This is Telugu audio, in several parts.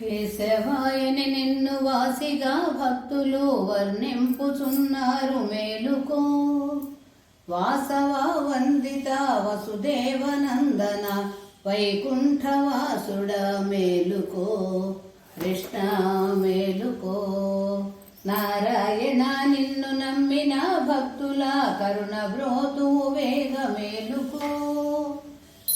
కేశవాయని నిన్ను వాసిగా భక్తులు వర్ణింపుచున్నారు మేలుకో. వాసవ వందిత వసుదేవనందన వైకుంఠవాసుడ మేలుకో. కృష్ణ మేలుకో. నారాయణ నిన్ను నమ్మిన భక్తుల కరుణ బ్రోతు వేగ మేలుకో.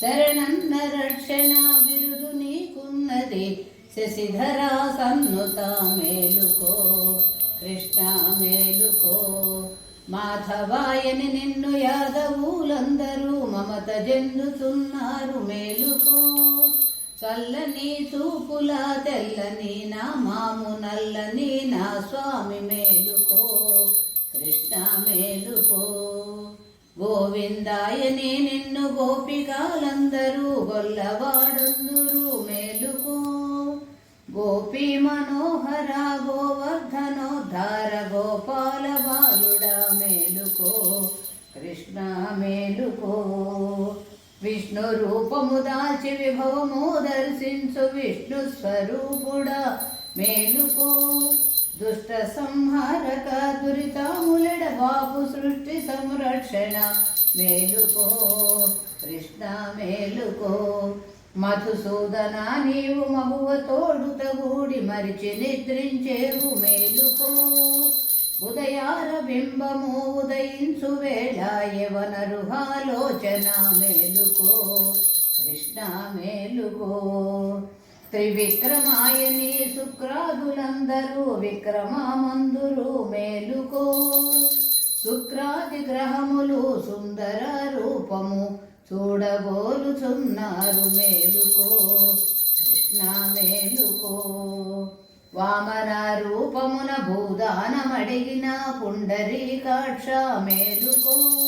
శరణన్న రక్షణ బిరుదు నీకున్నది శశిధర సన్నుత మేలుకో. కృష్ణ మేలుకో. మాధవాయని నిన్ను యాదవులందరూ మమత చెందుతున్నారు మేలుకో. చల్లని చూపుల తెల్లని నా మాము నల్లని నా స్వామి మేలుకో. కృష్ణ మేలుకో. గోవిందాయని నిన్ను గోపికాలందరూ గొల్లవాడుందురు మేలుకో. గోపీ మనోహర గోవర్ధనోద్ధార గోపాల బాలుడ మేలుకో. కృష్ణ మేలుకో. విష్ణు రూపము దాల్చి విభవము దర్శించు విష్ణు స్వరూపుడా మేలుకో. దుష్ట సంహారక దురితాములెడ బాపు సృష్టి సంరక్షణ మేలుకో. కృష్ణ మేలుకో. మధుసూదన నీవు మగువ తోడుత గూడి మరిచి నిద్రించేవు మేలుకో. ఉదయార బింబము ఉదయించు వేళ యవన రుహాలోచన మేలుకో. కృష్ణ మేలుకో. త్రివిక్రమాయని శుక్రాదులందరూ విక్రమమందురు మేలుకో. శుక్రాది గ్రహములు సుందర రూపము చూడగోలుచున్నారు మేలుకో. కృష్ణ మేలుకో. వామన రూపమున భూదానమడిగిన పుండరీకాక్ష మేలుకో.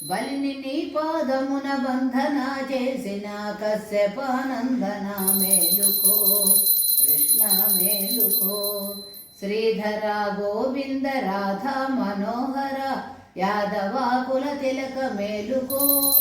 బలిని నీ పాదమున బంధన చేసిన కశ్యపానందన మేలుకో. కృష్ణ మేలుకో. శ్రీధర గోవింద రాధా మనోహర యాదవాకుల తిలక మేలుకో.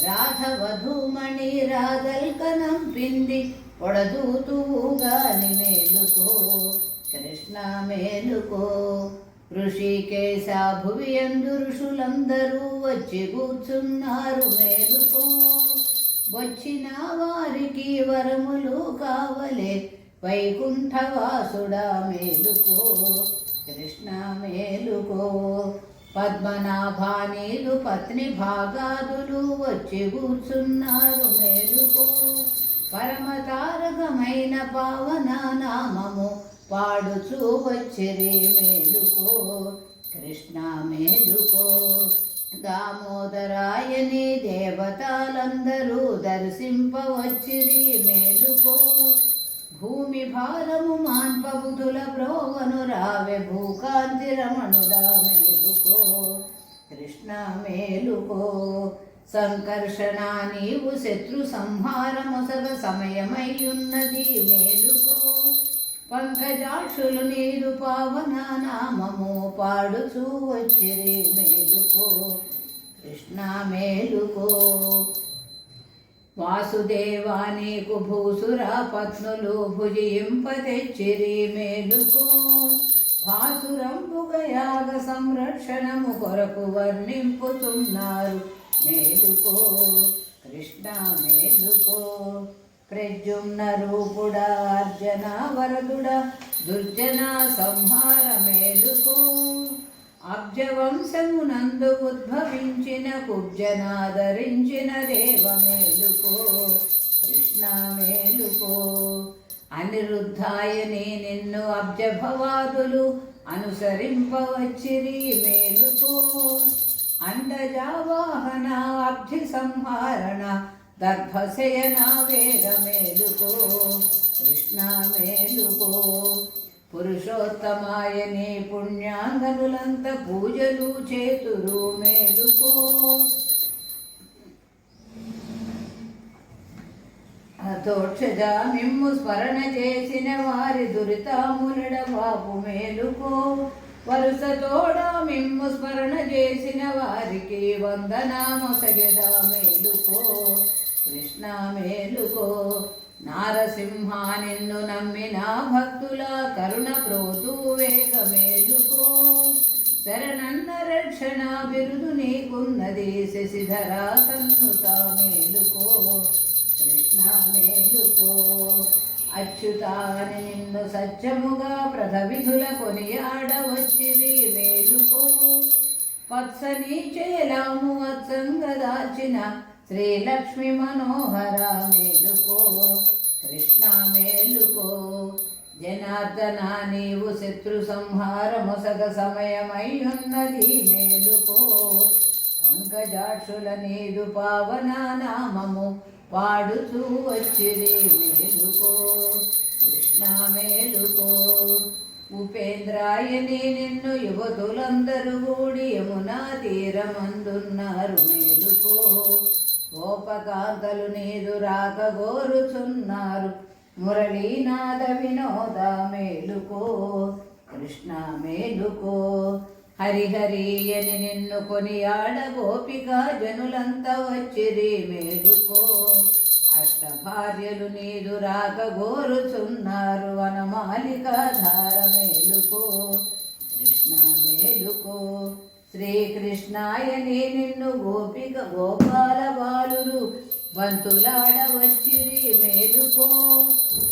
రాధవధూమణి రాగల్కనం పిండి పొడదూతుగాని మేలుకో. కృష్ణ మేలుకో. ఋషికేశ భువి యందు ఋషులందరూ వచ్చి కూర్చున్నారు మేలుకో. వచ్చిన వారికి వరములు కావలే వైకుంఠవాసుడా మేలుకో. కృష్ణ మేలుకో. పద్మనాభానీలు పత్ని భాగాదులు వచ్చి కూర్చున్నారు మేలుకో. పరమతారకమైన పావన నామము పాడుచూ వచ్చిరి మేలుకో. కృష్ణ మేలుకో. దామోదరాయని దేవతలందరూ దర్శింపవచ్చిరి మేలుకో. భూమి భారము మాన్పబుధుల బ్రోవను రావె భూకాంతి రమణుడా మేలుకో. కృష్ణ మేలుకో. సంకర్షణ నీవు శత్రు సంహారమొసగ సమయమయ్యున్నది మేలుకో. పంకజాక్షులు నీరు పావన నామము పాడుచూ వచ్చిరి మేలుకో. కృష్ణ మేలుకో. వాసుదేవా నీకు భూసుర పత్నులు భుజింప తెచ్చిరి మేలుకో. భాసురంబుగ యాగ సంరక్షణము కొరకు వర్ణింపుతున్నారు మేలుకో. కృష్ణ మేలుకో. ప్రద్యుమ్న రూపుడా అర్జన వరదుడ దుర్జన సంహార మేలుకో. అబ్జవంశమునందు ఉద్భవించిన కుబ్జనాదరించిన దేవ మేలుకో. కృష్ణ మేలుకో. అనిరుద్ధాయని నిన్ను అబ్జభవాదులు అనుసరింపవచ్చిరి మేలుకో. అండజావాహన అబ్ధి సంహారణ దర్భశయన వేగ మేలుకో. కృష్ణ మేలుకో. పురుషోత్తమాయని పుణ్యాంగనులంత పూజలు చేతురు మేలుకో. అతోక్షజ మిమ్ము స్మరణ చేసిన వారి దురితాములడ బాపు మేలుకో. వరుసతోడ మిమ్ము స్మరణ చేసిన వారికి వందనామొసగెద మేలుకో. కృష్ణ మేలుకో. నారసింహ నిన్ను నమ్మిన భక్తుల కరుణ ప్రోతు వేగమేలుకో. శరణన్న రక్షణ బిరుదు నీకున్నది శశిధర సన్నుత మేలుకో. కృష్ణ మేలుకో. అచ్యుతాని నిన్ను సత్యముగా ప్రథవిధుల కొనియాడవచ్చిరి మేలుకో. పత్సని చేలాము అత్సంగ దాచిన శ్రీలక్ష్మి మనోహర మేలుకో. కృష్ణ మేలుకో. జనార్దన నీవు శత్రు సంహారముసగ సమయమయ్యున్నది మేలుకో. పంకజాక్షుల నీదు పావన నామము పాడుచూ వచ్చిరి మేలుకో. కృష్ణ మేలుకో. ఉపేంద్రాయని నిన్ను యువతులందరూ కూడి యమునా తీరమందున్నారు మేలుకో. గోపకాంతలు నీదు రాక గోరుచున్నారు మురళీనాద వినోద మేలుకో. కృష్ణ మేలుకో. హరిహరియని నిన్ను కొనియాడ గోపిక జనులంతా వచ్చిరి మేలుకో. అష్టభార్యలు నీదు రాక గోరుచున్నారు వనమాలిక ధార మేలుకో. కృష్ణ మేలుకో. శ్రీకృష్ణాయని నిన్ను గోపిక గోపాల బాలురు బంతులాడ వచ్చిరి మేలుకో.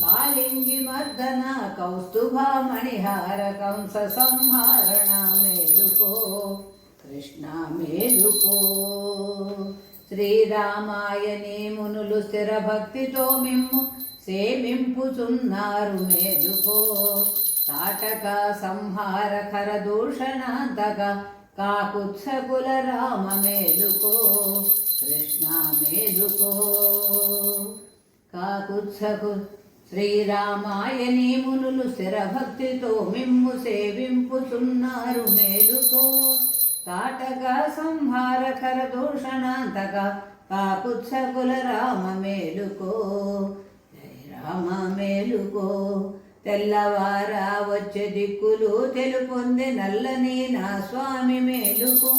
కాళింగి మర్దన కౌస్తుభ మణిహార కంస సంహారణ మేలుకో. కృష్ణ మేలుకో. శ్రీరామాయని మునులు స్థిర భక్తితో మిమ్ము సేవింపుచున్నారు మేలుకో. తాటక సంహార ఖర దూషణాంతక కాకుత్సకుల రామ మేలుకో. కృష్ణ మేలుకో. కాకుత్సకు శ్రీరామాయని మునులు స్థిర భక్తితో మిమ్ము సేవింపుచున్నారు మేలుకో. తాటక సంహార ఖర దూషణాంతక కాకుత్సకుల రామ మేలుకో. జయ రామ మేలుకో. తెల్లవారా వచ్చే దిక్కులు తెలుపొంది నల్లని నా స్వామి మేలుకో.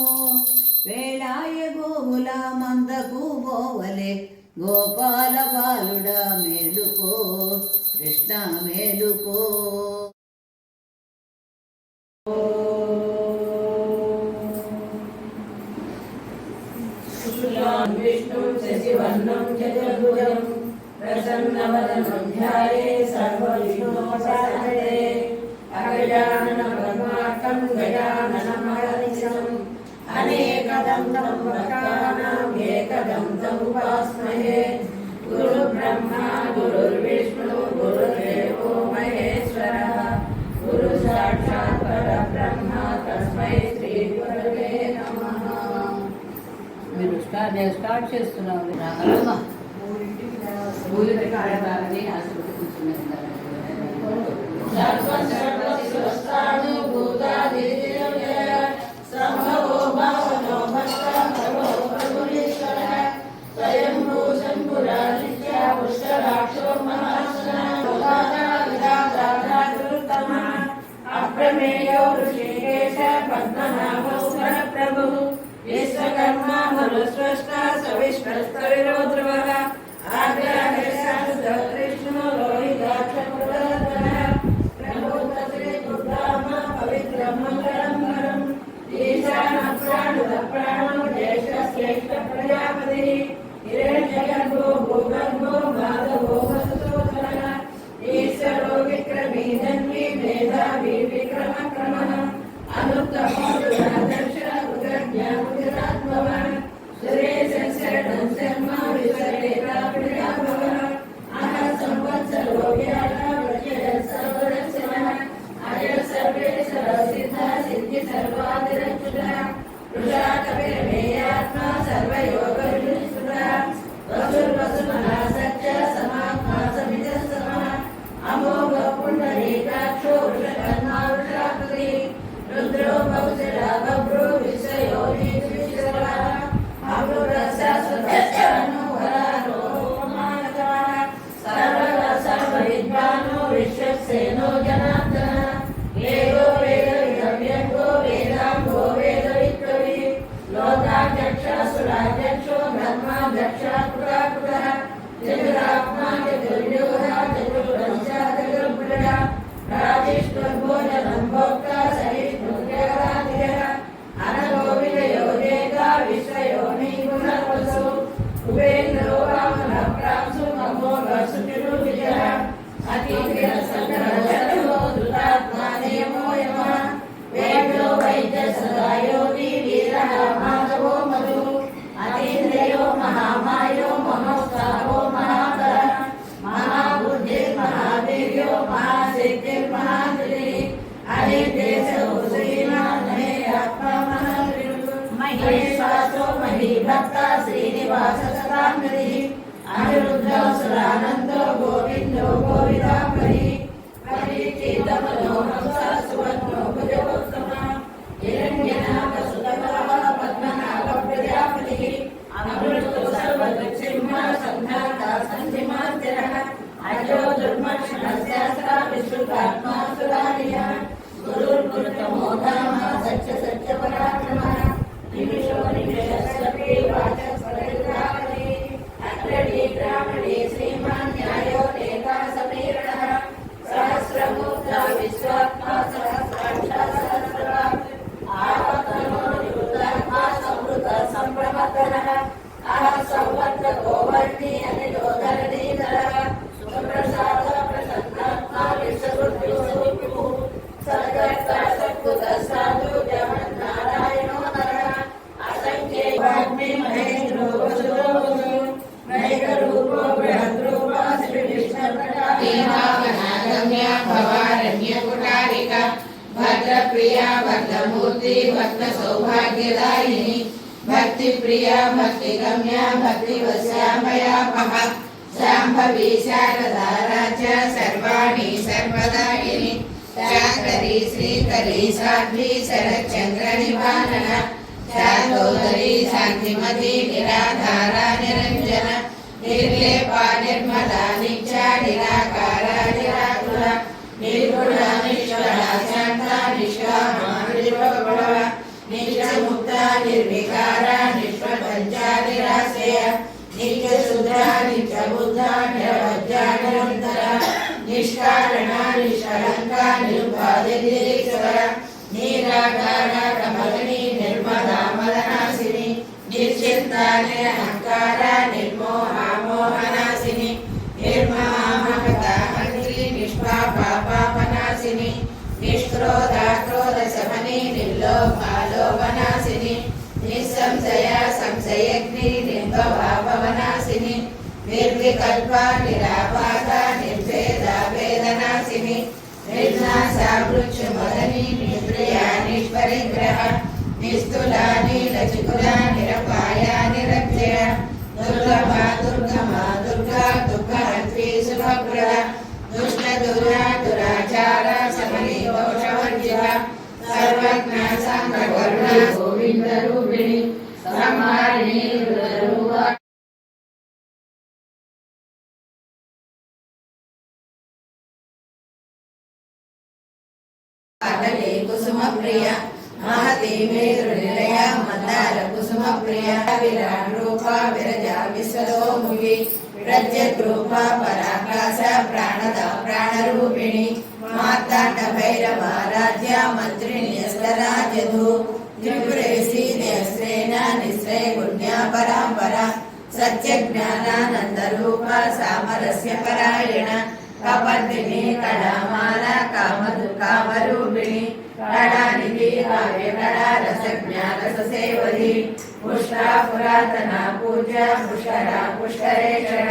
వేళాయ గోవుల మందకు బోవలే గోపాల బాలుడ మేలుకో. కృష్ణ మేలుకో. విష్ణు శశివర్ణం చతుర్భుజం ప్రసన్నవదనం ధ్యాయే సర్వవిఘ్నోపశాంతయే. అగజానన పద్మార్కం గజాననమహర్నిశం అనేకదంతం భక్తానాం ఏకదంతం ఉపాస్మహే. గురు బ్రహ్మా గురుర్విష్ణు గురుర్దేవో మహేశ్వరః. గురు సాక్షాత్ పరబ్రహ్మ తస్మై శ్రీ గురవే నమః. మీరు స్టార్ట్ చేస్తున్నారు. పూజకి ఆడవారిని ఆశీర్వదించుకున్నారు. అప్రమేయో ఋషికేశ పద్మనాభో ప్రభు. విశ్వకర్మా మనుస్వష్ట సవిశ్వస్త విరోధ్రువః. ఆగ్రహేశాసుధ కృష్ణో లోహితాక్షపురధరః. ప్రభుత్వశ్రీ దుర్గామ పవిత్రం మంగళం వరం. ఈశాన ప్రాణుద ప్రాణో జ్యేష్ఠ శ్రేష్ఠ ప్రజాపతి. హిరణ్యగర్భో భూగర్భో మాధవో వసుధరః. ఈశ్వరో విక్రమీ ధన్వీ మేధావీ విక్రమ క్రమః. అనుత్తమో దురాదర్శ ఉగ్రజ్ఞ ఉగ్రాత్మవాన్. సురేశ శరణం శర్మ ఉపేంద్रो వామన ప్రాంశు నమో వసుకిరు విజయ అతిథిర సంకరో దురాత్మా నియమో యమ వేదో వైద్య సదా యోగి వీర మాధవో మధు అతీంద్రయో మహామాయో మనోత్సాహో మహాకర మహాబుద్ధి మహావీర్యో మహాసిద్ధి మహాద్రి హరి దేశ శ్రీనాథే ఆత్మ మహేశ్వాసో మహీభక్త శ్రీనివాస సదాంగరి అనిరుద్ధో సురానందో గోవిందో గోవిదాంబరి పరిచితమనో సువర్ణో భుజోత్తమ హిరణ్యనాథ సుతపర పద్మనాభ ప్రజాపతి అమృతో సర్వదక్షిణ సంధాత సంధిమాస్తిర అజో దుర్మక్షణ శాస్త్ర విశ్రుతాత్మా సురారియ గురుర్గురుతమో ధామ సత్య సత్య పరాక్రమ నిమిషో నిమిషస్వపి వాచస్పతిరావతి అగ్రడి గ్రామణి శ్రీమాన్ న్యాయో నేతా సమీరణ సహస్రమూర్త విశ్వాత్మ సహస్రాక్ష సహస్రవాక్ ఆపత్తనో నివృత్తాత్మ సంవృత సంప్రమత్తన సంవర్త గోవర్ణి అనిరోధరణీధర సుప్రసాద ప్రసన్నాత్మ విశ్వబుద్ధిస్వరూపు సద్గర్త సత్కృత సాధు జగన్నారాయణో నర అసంఖ్యే వాగ్మి మహేంద్రో వసుదో వసు నైక రూపో బృహద్రూప శ్రీ విష్ణుగమ్య భవారణ్య కుటారిక భద్రప్రియా భద్రమూర్తి భక్త సౌభాగ్యదాయిని భక్తి ప్రియా భక్తి గమ్య భక్తి వశ్యామయా పహ శాంభవి శారదారాజ్య సర్వాణి సర్వదాయిని శాంకరి శ్రీకరి సాధ్వి శరచంద్ర నివారణ శాంతోదరి శాంతిమతి నిరాధార నిరంజన నిర్లేపా నిర్మల నిత్య నిరాకార నిరాకుల నిర్గుణ నిష్కళ శాంత నిష్కామ నిర్వకుల నిత్యముక్త నిర్వికార నిష్ప్రపంచ నిరాశ్రయ నిత్యశుద్ధ నిత్యబుద్ధ నిరవజ్జ నిరంతర నిష్కారణ నిష్కళంక నిరుపాధి నిరీశ్వర నిరాకార కమలిని నిర్మల మదనాశిని నిర్చింత నిరహంకార నిర్మోహ మోహనాశిని నిర్మమమత హంత్రి నిష్పాప పాపనాశిని నిష్క్రోధ క్రోధ శమని నిర్లోభ లోభనాశిని నిస్సంశయ సంశయగ్ని నిర్భవ భవనాశిని నిర్వికల్ప నిరాపాద నిర్భేద వేదనాశిని నిర్నాశ మృత్యుమదని నిద్రయ నిష్పరిగ్రహ నిస్తుల నీలచికుల నిరపాయ నిరక్షయ దుర్లభ దుర్గమ దుర్గా దుఃఖహంత్రి శుభప్రద దుష్ట దురా దురాచార సమని దోషవర్జిత సర్వజ్ఞ సంగకరుణ గోవింద రూపిణి సంహారిణి రుద్రరూప కుసుమ ప్రియ మహతి మేరు నిలయ మందార కుసుమ ప్రియ విరాట్ రూప విరజ విశ్వదోముఖి ప్రత్యక్ రూప పరాకాశ ప్రాణద ప్రాణరూపిణి మార్తాండ భైరవ రాజ్య మంత్రిణి అష్టరాజధు త్రిపురేశి దేశ్రేణ నిశ్రయ గుణ్య పరాంపర సత్య జ్ఞానానంద రూప సామరస్య పరాయణ కపర్దిని కళామాల కామరూపిణి కళానిధి కావ్య కళా రసజ్ఞాన సేవధి పుష్కర పురాతన పూజ పుష్కర పుష్కరేషణ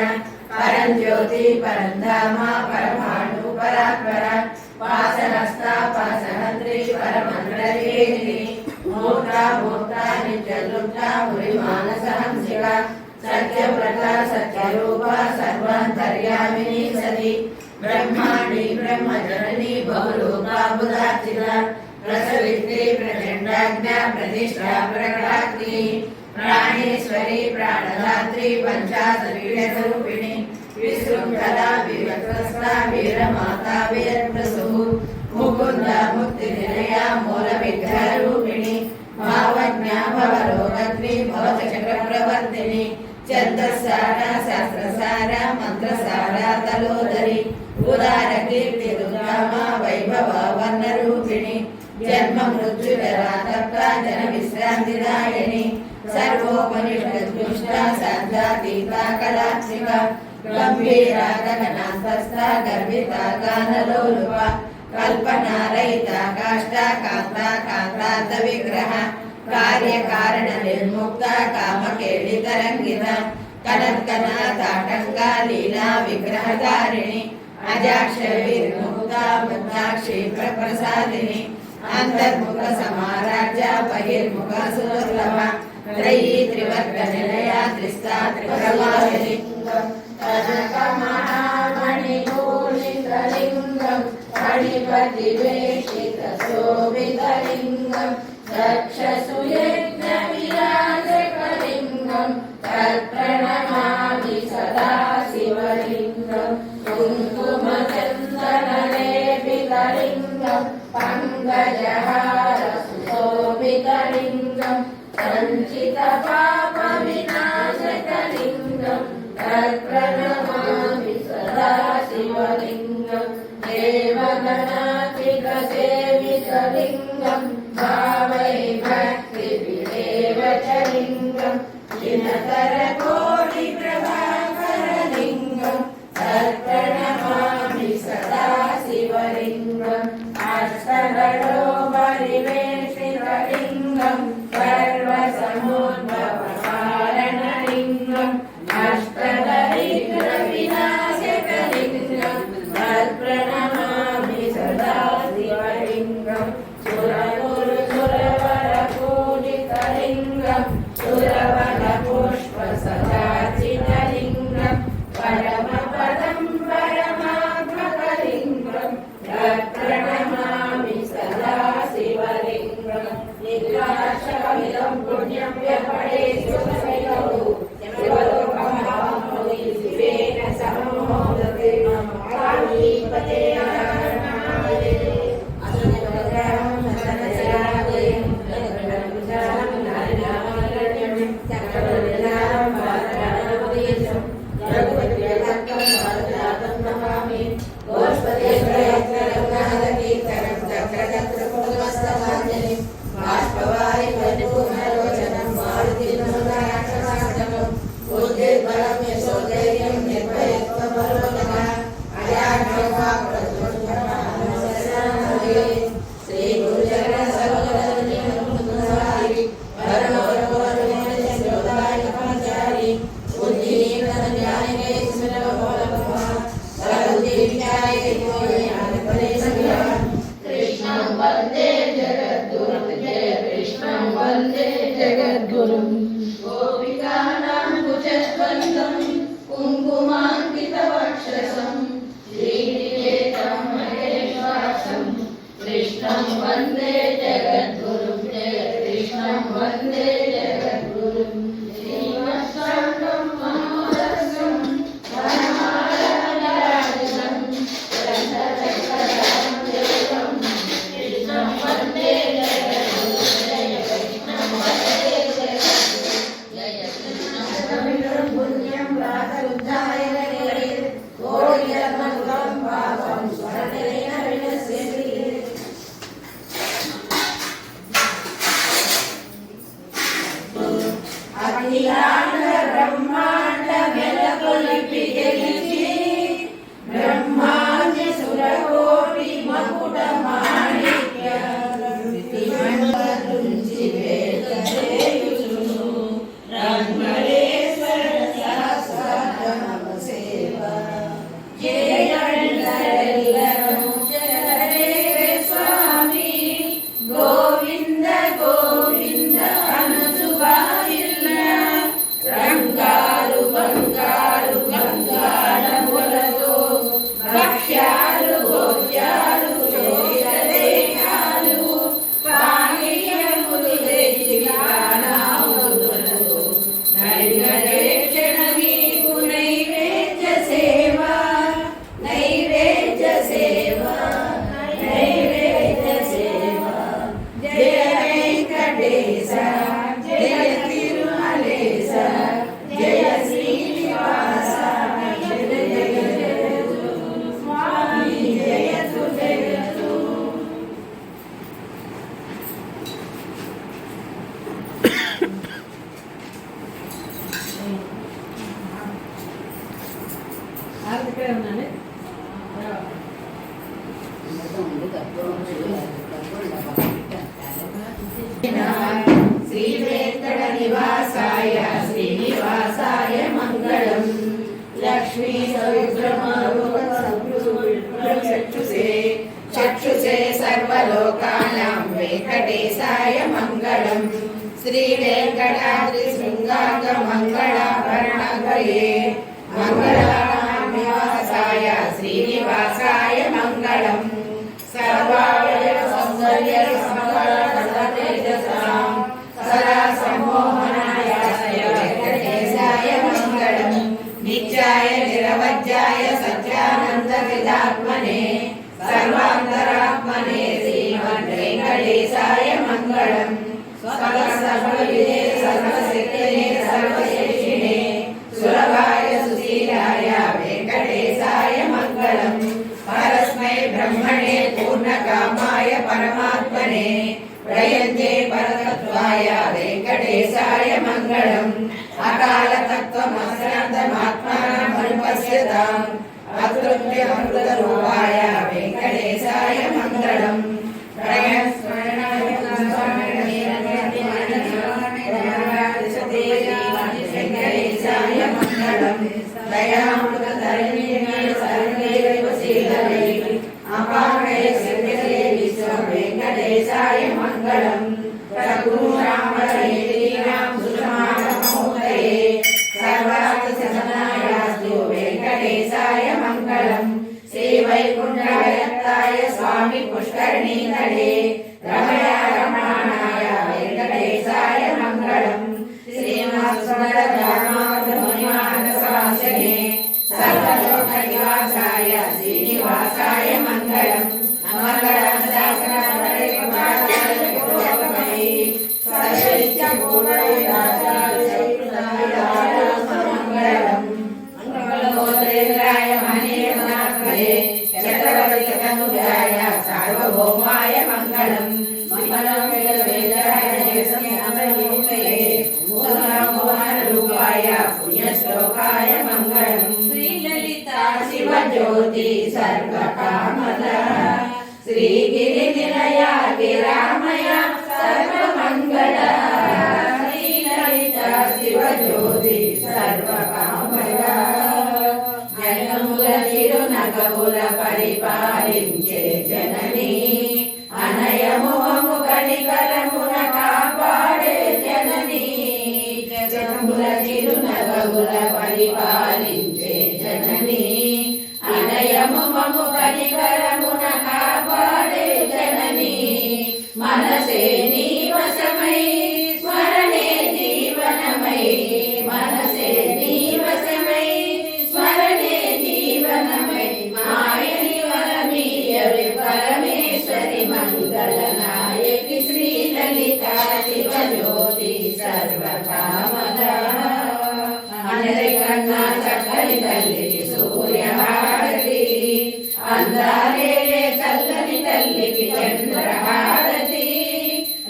పరంజ్యోతి పరంధామ పరమాణు పరాత్పర పాసహస్త పాసహంత్రి పరమంత్రరేణి మూర్త మూర్త నిత్యలుప్త మురి మానసహంసిక సత్యవ్రత సత్యరూప సర్వాంతర్యామిని సతి బ్రహ్మాండి బ్రహ్మజనని బహురూపా బుధార్చిత ప్రసవిత్రి ప్రచండాజ్ఞ ప్రతిష్ఠా ప్రకటాగ్ని ప్రాణేశ్వరి ప్రాణదాత్రి పంచాశరీరూపిణి విశృంఖల వివస్త వీరమాత వీరప్రసు ముకుంద ముక్తి నిలయ మూల విగ్రహరూపిణి భావజ్ఞ భవరోగత్రి భవచక్ర ప్రవర్తిని చంద్రసార శాస్త్రసార మంత్రసార తలోదరి ఉదార కీర్తి దుర్గామ వైభవ వర్ణరూపిణి జన్మ మృత్యు జరాతప్త జన విశ్రాంతిదాయని సర్వోపనిషద్ సాధ్యాతి కళాత్మిక గంభీర గగనాంతస్థ గర్భిత గానలోలుప కల్పనారహిత కాష్ట కాంత కాంతార్థ విగ్రహ కార్యకారణ నిర్ముక్త కామకేళి తరంగిత కనత్కన తాటంక లీలా విగ్రహధారిణి అజాక్ష విర్ముక్త ముగ్ధాక్షి ప్రసాదిని అంతర్ముఖ సమారాజ్య బహిర్ముఖ సుదుర్లభ త్రయీ త్రివర్గ నిలయ త్రిస్తా త్రిపురవాసిని కనకమహామణిభూషితలింగం ఫణిపతివేషిత శోభితలింగం దక్షసుయజ్ఞ విరాజకలింగం తత్ప్రణమామి సదా శివలింగం కుంకుమచందనలేపితలింగం పంకజహార సుశోభితలింగం సంచిత పాప వినాశకలింగం తత్ప్రణమామి సదా శివలింగం దేవగణాత్మిక సేవితలింగం భావై భక్తి విదేవచలింగం దినకర కోటి ప్రభాకరలింగం తత్ప్రణమామి సదా శివలింగం అష్టగడో పరివేషితలింగం సర్వసముద్భవ కారణలింగం అష్టదరిద్ర వినాశకలింగం తత్ప్రణమామి సదా శివలింగం సురగురు సురవర పూజితలింగం సురవర పుష్ప సదాచితలింగం పరమ పదం పరమాత్మకలింగం తత్ప్రణమామి సదా శివలింగం నిర్వాచకమిదం పుణ్యం వ్యపడే సుఖశైలవు శివలోకమహామౌలి శివేన సమమోదతే కాళీపతే కృష్ణం వందే జగద్గురుం జయ కృష్ణం వందే జగద్గురుం గోపికానాం కుచద్వందం కుంకుమాంకిత వక్షసం శ్రీనికేతం మహేశ్వాసం కృష్ణం వందే జగద్గురుం జయ కృష్ణం వందే జగద్గురుం శ్రీమత్సంగం మనోరసం వనమాలవిరాజితం గ్రంథచక్రధరం దేవం కృష్ణం వందే జగద్గురుం జయ కృష్ణం వందే జగద్గురుం జయ కృష్ణం తమిళం పుణ్యం రాసరుద్ధాయ కోటి జన్మకృతం పాపం స్మరణేన వినశ్యతి అఖిలాండ బ్రహ్మాండ వెలకొలిపి గెలిచి బ్రహ్మాండ సురకోటి మకుట మాణిక్య నుంచి వేద చేయుచును రంగళేశ్వర సహస్రనామ శ్రీ వెంకట నివాసాయ శ్రీనివాసాయ మంగళం. లక్ష్మీ చక్షుషే చక్షుషే సర్వలోకానాం వెంకటేశాయ మంగళం. శ్రీ వెంకటాద్రి శృంగాంగ మంగళాభరణగయే మంగళానాం నివాసాయ శ్రీనివాసాయ మంగళం. సర్వావయవ సౌందర్య సమతేజసాం సదా సమ్మోహనాయ వెంకటేశాయ మంగళం. నిత్యాయ నిరవజ్యాయ సత్యానంద విదాత్మనే సర్వాంతరాత్మనే శ్రీమద్ వెంకటేశాయ మంగళం. సర్వవిదే సర్వశక్తినే సర్వశేషిణే సులభాయ సుశీలాయ వెంకటేశాయ మంగళం. పరస్మై బ్రహ్మణే పూర్ణకామాయ పరమాత్మనే ప్రయంతే పరతత్వాయ వెంకటేశాయ మంగళం. అకాల తత్వమశ్రాంతమాత్మానమనుపశ్యతాం అతృప్య అమృత రూపాయ వెంకటేశాయ మంగళం. వెంకటేశాయ మంగళం. దయామృత ధరణినే సర్వైవ శీలవై అపారే శ్రీదే విశ్వ వెంకటేశాయ మంగళం. రఘురామరీరాం సుషమామోదయే సర్వార్థ సదనాయాస్తు వెంకటేశాయ మంగళం. శ్రీ వైకుంఠాయ స్వామి పుష్కరిణీ తడే రమయా రమణాయ వెంకటేశాయ మంగళం. శ్రీనివాసనే సర్వలోక నివాసాయ శ్రీనివాసాయ మంగళం. మంగళం చక్రవర్తితనుజాయ సార్వభౌమాయ మంగళం. రూపాయ పుణ్యశ్లోకాయ మంగళం. శ్రీలలిత శివజ్యోతి సర్వకామద శ్రీగిరి నిలయ గిరామయ సర్వమంగళ. శ్రీలలిత శివజ్యోతి సర్వకామద జనముల చిరునగముల పరిపాలించే జనని అనయముహము కనికరమున కాపాడే జనని. జనముల చిరునగముల పరిపాలించే జనని అనయముహము కనికరమున కాపాడే జనని. మనసే నీ వశమై స్మరణే జీవనమై మనసే నీ వశమై స్మరణే జీవనమై మాయని వరమీయవి పరమేశ్వరి మంగళనాయకి శ్రీలలిత శివజ్యోతి సర్వకామద. అందరికన్నా చక్కని తల్లికి సూర్యహారతి అందాలే చల్లని తల్లికి చంద్రహారతి.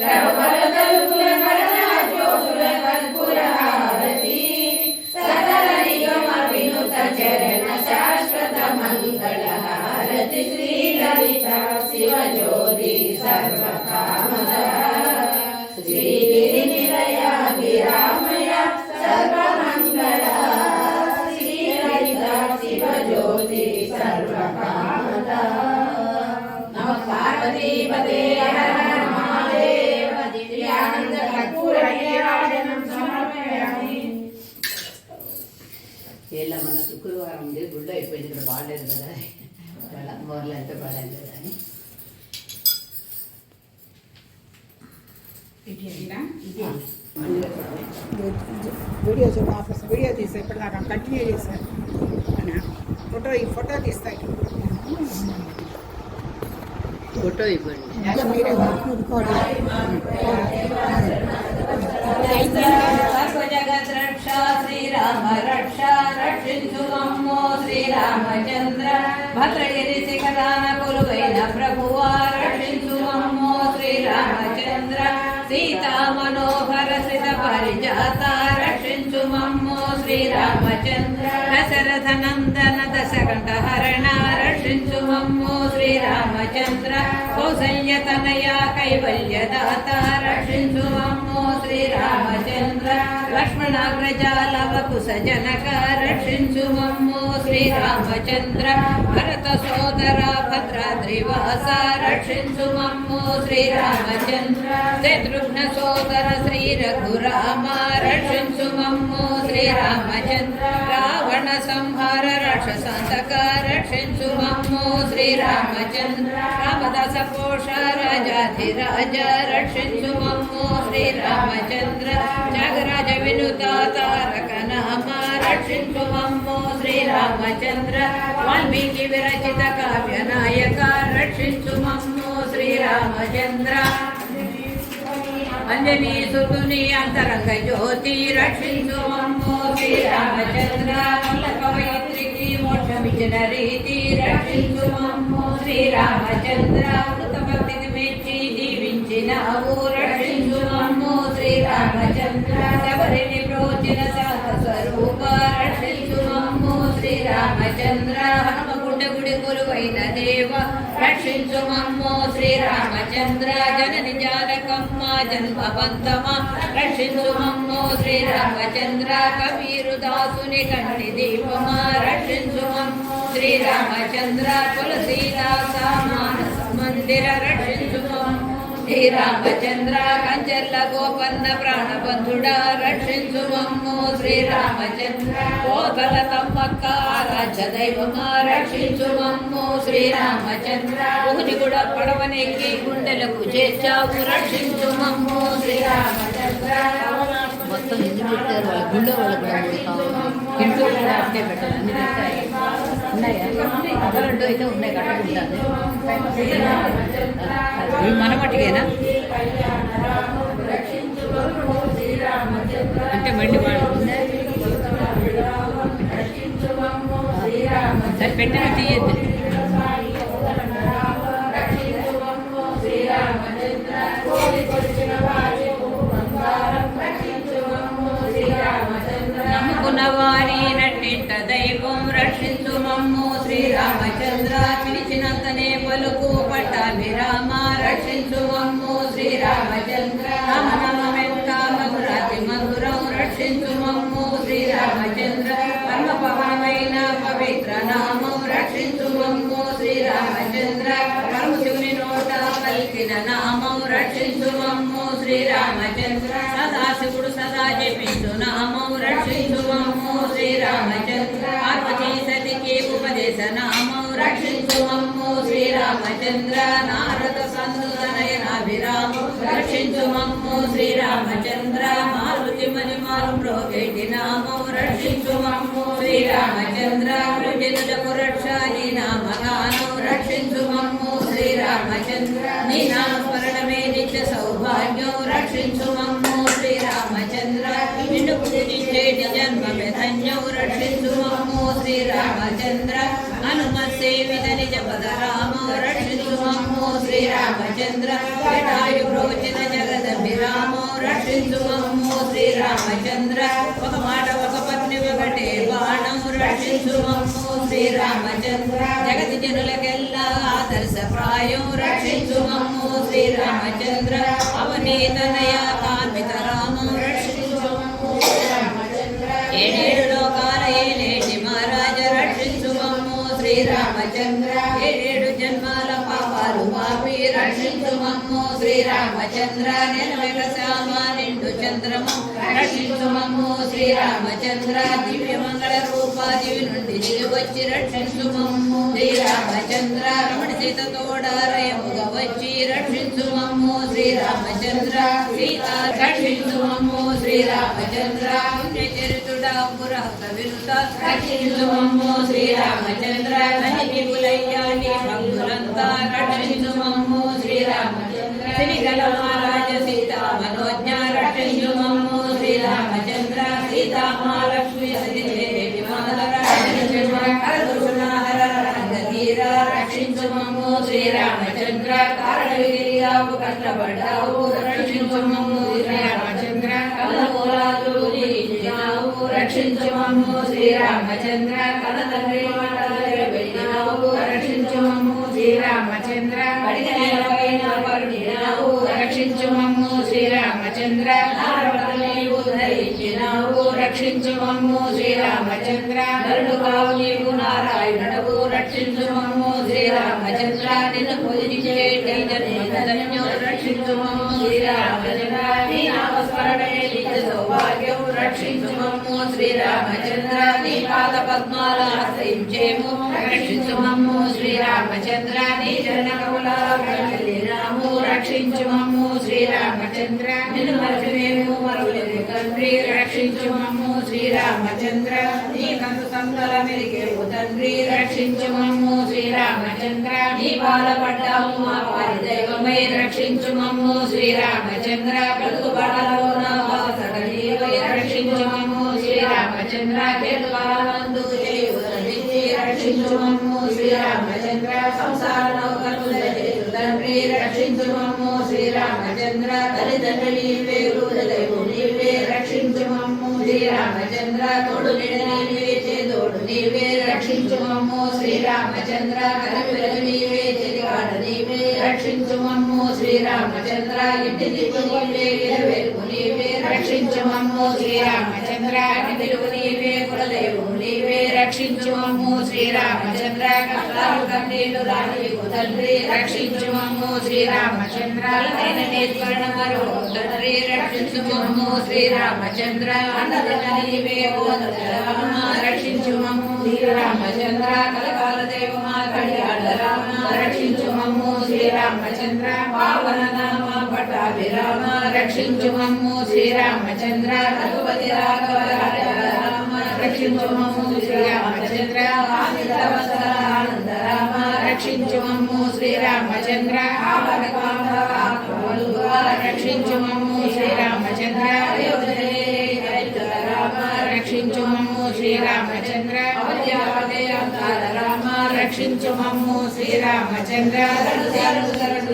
రవల తలుపుల కరణ జ్యోతుల కర్పూర హారతి సకల నిగమ వినుత చరణ శాశ్వత మంగళ హారతి. శ్రీలలిత శివజ్యోతి సర్వకామద శ్రీగిరి నిలయ గిరామయ సర్వమంగళ. శ్రీలలిత శివజ్యోతి సర్వకామద. నమ పార్వతీపతే హర హర మహాదేవ. దివ్యానంద కర్పూర నీరాజనం సమర్పయామి. ఇలా మన శుక్రవారం ఉంది గుడ్డ అయిపోయింది ఇక్కడ బాగాలేదు కదా అమ్మవార్లు అయితే బాగాలేదు కదా అని వీడియో ఆఫీస్ వీడియో తీసా ఇప్పటిదాకా కంటిన్యూ చేశాను. ఈ ఫోటో తీస్తాయి ఫోటో ఇవ్వండి. జగత్ రక్ష శ్రీరామ రక్ష రక్షించు మమ్మో శ్రీరామచంద్ర. భద్రగిరి శిఖరాన కొలువైన ప్రభువా రక్షించు మమ్మో శ్రీరామచంద్ర. సీతా మనోహర శ్రిత పరిజాత రక్షించు మమ్మో శ్రీరామచంద్ర. దశరథ నందన దశ కౌసల్యతనయ కైవల్యదాత రక్షించు మమ్మో శ్రీరామచంద్ర లక్ష్మణాగ్రజ లవకుశ జనక రక్షించు మమ్మో శ్రీరామచంద్ర భరత సోదర భద్రాద్రివాస రక్షించు మమ్మో శ్రీరామచంద్ర శత్రుఘ్న సోదర శ్రీ రఘురామ రక్షించు మమ్మో శ్రీరామచంద్ర రావణ సంహార రాక్షసాంతక రక్షించు మమ్మో శ్రీరామచంద్ర రామదాస పోష రాజాధిరాజ రక్షించు మమ్మో శ్రీరామచంద్ర త్యాగరాజ వినుత తారక నామ రక్షించు మమ్మో శ్రీరామచంద్ర వాల్మీకి విరచిత కావ్య నాయక రక్షించు మమ్మో శ్రీరామచంద్ర అంజనీ సుతుని అంతరంగ జ్యోతి రక్షించు మమ్మో శ్రీరామచంద్ర కవయిత్రికి మోక్షమిచ్చిన రీతి రక్షించు మమ్మో శ్రీరామచంద్ర భక్తికి మెచ్చి జీవించినావు రక్షించు మమ్మో శ్రీరామచంద్ర శబరిని ప్రోచిన శాంత స్వరూప రక్షించు మమ్మో శ్రీరామచంద్ర హనుమగుండ గుడి కొలువైన దేవ రక్షించు మమ్మో శ్రీరామచంద్ర జనని జానకమ్మ జన్మబంధమ రక్షించు మమ్మో శ్రీరామచంద్ర కబీరు దాసుని కంటి దీపమ రక్షించు మమ్మో శ్రీరామచంద్ర తులసీదాస మానస మందిర రక్షించు మమ్మో శ్రీరామచంద్ర కంచర్ల గోపన్న ప్రాణబంధుడ రక్షించు మమ్మో శ్రీరామచంద్ర కోతల తమ్మక్క రాజ్య దైవమ రక్షించు మమ్మో శ్రీరామచంద్ర ఊనిగుడ పడవనెక్కి గుండెలకు చేర్చావు రక్షించు మమ్మో శ్రీరామచంద్ర మొత్తం ఎందుకు పెట్టారు వాళ్ళ గుండె వాళ్ళు కూడా ఇంట్లో కూడా అట్టే పెట్టారు అన్ని పెట్టాయి ఉన్నాయా కథలంటూ అయితే ఉన్నాయి కట్టకుండాది మన మట్టికేనా అంటే మళ్ళీ వాళ్ళు సరే పెట్టిన తీయద్దు నమ్ముకున్నవారి నట్టింట దైవం రక్షించు మమ్మో శ్రీరామచంద్ర పిలిచినంతనే పలుకు పట్టాభిరామ రక్షించు మమ్మో శ్రీరామచంద్ర రామనామెంత మధురాతి మధురం రక్షించు మమ్మో శ్రీరామచంద్ర పరమ పవనమైన పవిత్ర నామం రక్షించు మమ్మో శ్రీరామచంద్ర పరమశివుని నోట పలికిన నామం రక్షించు మమ్మో శ్రీరామచంద్ర సదాశివుడు సదా జపించు నామం రక్షించు మమ్మో శ్రీరామచంద్ర పార్వతీ సతికి ఉపదేశ నామం రక్షించు మమ్మో శ్రీరామచంద్ర నారద సంతుతనయనాభిరామం రక్షించు మమ్మో శ్రీరామచంద్ర మారుతి మణిమాలు ప్రోగేటి నామం రక్షించు మమ్మో శ్రీరామచంద్ర జనులకు రక్షాని నామగానం రక్షించు మమ్మో శ్రీరామచంద్ర నీ నామస్మరణమే నిత్య సౌభాగ్యం రక్షించు మమ్మో శ్రీరామచంద్ర నిన్ను పూజించేటి జన్మమే ధన్యం రక్షించు మమ్మో శ్రీరామచంద్ర హనుమత్ సేవిత నిజ పద రామం రక్షించు మమ్మో శ్రీరామచంద్ర జటాయు ప్రోచిన జగదభిరామం రక్షించు మమ్మో శ్రీరామచంద్ర ఒక మాట ఒక పత్ని ఒకటే బాణం రక్షించు మమ్మో శ్రీరామచంద్ర జగతి జనులకెల్లా ఆదర్శప్రాయం రక్షించు మమ్మో శ్రీరామచంద్ర అవనీతనయ కామిత రామం రక్షించు మమ్మో శ్రీరామచంద్ర ఏడేడు లోకాల ఏలేటి మహారాజ రక్షించు మమ్మో శ్రీరామచంద్ర ఏడేడు జన్మాల పాపాలు పాపి రక్షించు మమ్మో శ్రీరామచంద్ర నెలవెల శ్యామ నిండు చంద్రమం రక్షించు మమ్మో శ్రీరామచంద్ర దివ్య మంగళ రూపాదివి నుండి దిగి వచ్చి రక్షించు మమ్మో శ్రీరామచంద్ర రమణ సీత తోడారయముగా వచ్చి రక్షించు మమ్మో శ్రీరామచంద్ర సీత రక్షించు మమ్మో శ్రీరామచంద్ర పుణ్యచరితుడా పురహత వినుత రక్షించు మమ్మో శ్రీరామచంద్ర విపులయ్యాని భక్తులంతా రక్షించు మమ్మో శ్రీరామచంద్ర శ్రీగల మహారాజ సీతా మనోజ్ఞ రక్షించు మమ్మో శ్రీరామచంద్ర సీతా మహాలక్ష్మి సతిదేవి రక్షించు మమ్మో శ్రీరామచంద్ర కారణగిరియావు కష్టపడ్డావు రక్షించు మమ్మో శ్రీరామచంద్ర కలపోలాదు రక్షించు రక్షించు మమ్ము శ్రీరామచంద్ర కన్న తండ్రి మాట వెళ్ళినావు రక్షించు మమ్ము శ్రీరామచంద్ర అడిగ నేలపైన పరుడినావు రక్షించు మమ్ము శ్రీరామచంద్ర నీవు ధరించినావు రక్షించు మమ్ము శ్రీరామచంద్ర నరుడు కావు నీవు నారాయణుడవు రక్షించు మమ్ము శ్రీరామచంద్ర నిన్ను పూజించే ధన్యం రక్షించు మమ్ము శ్రీరామచంద్ర నీ నామస్మరణే నిత్య సౌభాగ్యం రక్షించు మమ్ము శ్రీరామచంద్ర నీ పాద పద్మాల ఆశ్రయించేము రక్షించు మమ్ము శ్రీరామచంద్ర నీ చరణ కమలాము రక్షించు మమ్ము శ్రీరామచంద్ర నిన్ను మరచివేము మరువలేము తండ్రి రక్షించు మమ్ము శ్రీరామచంద్ర నీ కందు సంతల మెరిగేవు తండ్రి రక్షించు మమ్ము శ్రీరామచంద్ర నీ బాలపడ్డాము మా వారి దైవమై రక్షించు మమ్ము శ్రీరామచంద్ర పలుకు బాటలోన వాసగలీవై రక్షించు మమ్ము శ్రీరామచంద్ర కేతువానందు రక్షించు మమ్ము శ్రీరామచంద్ర సంసార నౌకను తండ్రి రక్షించు మమ్ము శ్రీరామచంద్ర తల్లిదండ్రి నీవే గురుదైవు నీవే రక్షించు మమ్ము శ్రీరామచంద్ర తోడు నీవే చేదోడు నీవే రక్షించు మమ్ము శ్రీరామచంద్ర కలవిరలు నీవే చెలివాడ నీవే రక్షించు మమ్ము శ్రీరామచంద్ర ఇంటి దిక్కు నీవే వెలుగు నీవే రక్షించు మమ్ము శ్రీరామచంద్ర వెలుగు నీవే కులదైవు నీవే రక్షించు మమ్ము శ్రీరామచంద్ర కష్టాలు కన్నీళ్లు రానివు తండ్రి రక్షించు మమ్ము శ్రీరామచంద్ర నేత్వరణ మరో తండ్రి రక్షించు మమ్ము శ్రీరామచంద్ర అన్నదన నీవే రక్షించు మమ్ము శ్రీరామచంద్ర కలకాల దేవమా కళ్యాణ రామ రక్షించు మమ్ము శ్రీరామచంద్ర పావన నామ పటాభిరామ రక్షించు మమ్ము శ్రీరామచంద్ర రఘుపతి రాఘవ రామ రక్షించు మమ్ము శ్రీరామచంద్ర ఆనంద రామ రక్షించు మమ్ము శ్రీరామచంద్ర రక్షించు మమ్ము శ్రీరామచంద్ర రామ రక్షించు మమ్ము శ్రీరామచంద్ర రామ రక్షించు మమ్ము శ్రీరామచంద్ర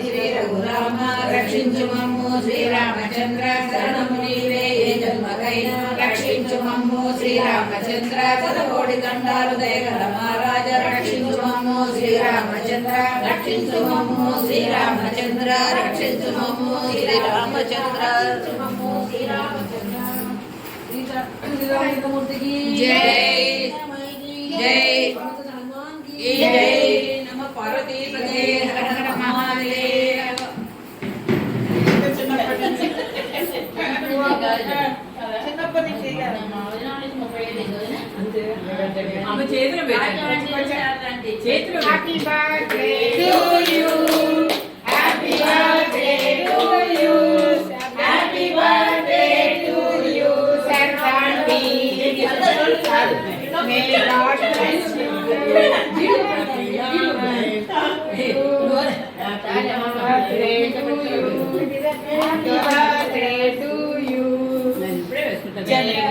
శ్రీ రఘురామ రక్షించు మమ్ము శ్రీరామచంద్ర శరణము నీవే ఏ జన్మకైనా రక్షించు మమ్ము శ్రీరామచంద్ర చదకోడి దండాలు దయగల మహారాజ రక్షించు మమ్ము శ్రీరామచంద్ర రక్షించు మమ్ము శ్రీరామచంద్ర రక్షించు మమ్ము శ్రీరామచంద్ర మమ్ము శ్రీరామచంద్ర జై జై జై నమ పార్వతీ పదే హర హర మహాదేవ చిన్నప్పటి నుంచి ఆమె చేతులు చేతులు happy birthday to you happy birthday to you happy birthday to you Sankranti may God bless you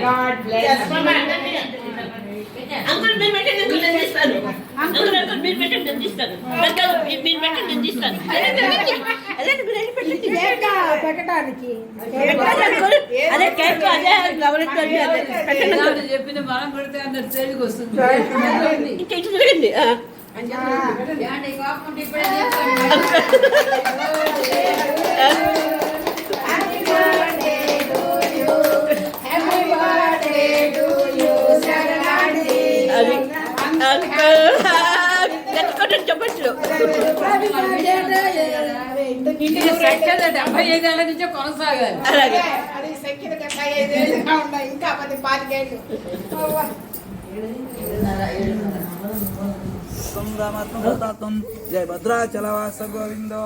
God bless you. Uncle మీరు పెట్టండి అంకుల్ నేను తీస్తాను అంకుల్ అంకుల్ మీరు పెట్టండి నేను తీస్తాను అంకుల్ మీరు పెట్టండి నేను తీస్తాను అదే మీరు పెట్టండి పెట్టడానికి అదే కేక్ అదే లవలెట్ అదే పెట్టండి చెప్పింది మనం పెడితే అన్న స్టేజ్కి వస్తుంది ఇంకా ఇటు తిరగండి చెప్పట్లు 75 ఏళ్ళ నుంచే కొనసాగాలి అలాగే అది సెక్కిన 75 ఏళ్ళుగా ఉన్నాయి ఇంకా 10 ఏళ్ళు जय भद्राचलवास गोविंदो।